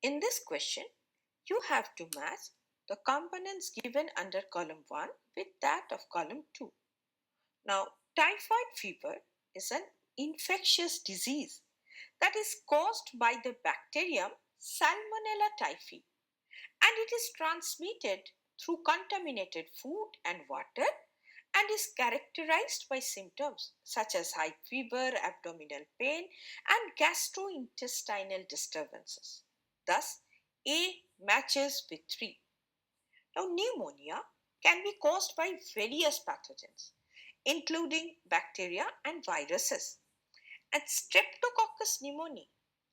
In this question, you have to match the components given under column 1 with that of column 2. Now, typhoid fever is an infectious disease that is caused by the bacterium Salmonella typhi, and it is transmitted through contaminated food and water and is characterized by symptoms such as high fever, abdominal pain, and gastrointestinal disturbances. Thus, A matches with 3. Now, pneumonia can be caused by various pathogens, including bacteria and viruses. And Streptococcus pneumoniae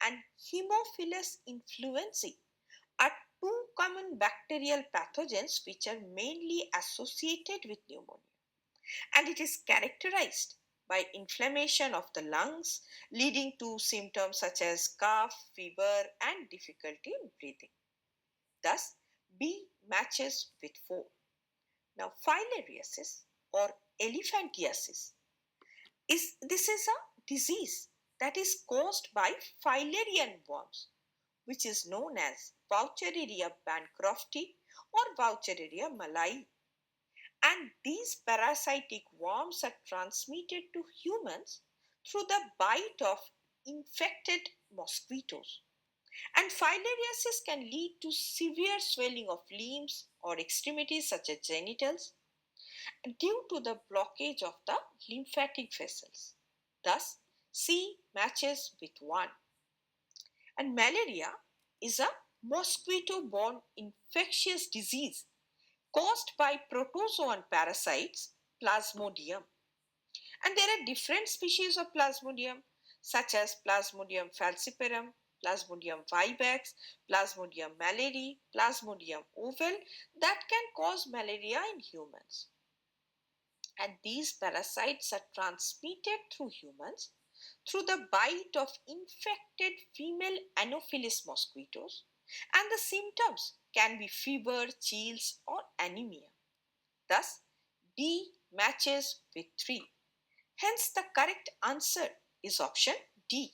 and Haemophilus influenzae are two common bacterial pathogens which are mainly associated with pneumonia, and it is characterized by inflammation of the lungs leading to symptoms such as cough, fever, and difficulty in breathing. Thus, B matches with 4. Now, filariasis or elephantiasis is a disease that is caused by filarian worms, which is known as Vauchereria bancrofti or Vauchereria malai. And these parasitic worms are transmitted to humans through the bite of infected mosquitoes. And filariasis can lead to severe swelling of limbs or extremities such as genitals due to the blockage of the lymphatic vessels. Thus, C matches with 1. And malaria is a mosquito-borne infectious disease caused by protozoan parasites Plasmodium. And there are different species of Plasmodium such as Plasmodium falciparum, Plasmodium vivax, Plasmodium malariae, Plasmodium ovale that can cause malaria in humans. And these parasites are transmitted through humans through the bite of infected female Anopheles mosquitoes, and the symptoms can be fever, chills, or anemia. Thus, D matches with 3. Hence, the correct answer is option D.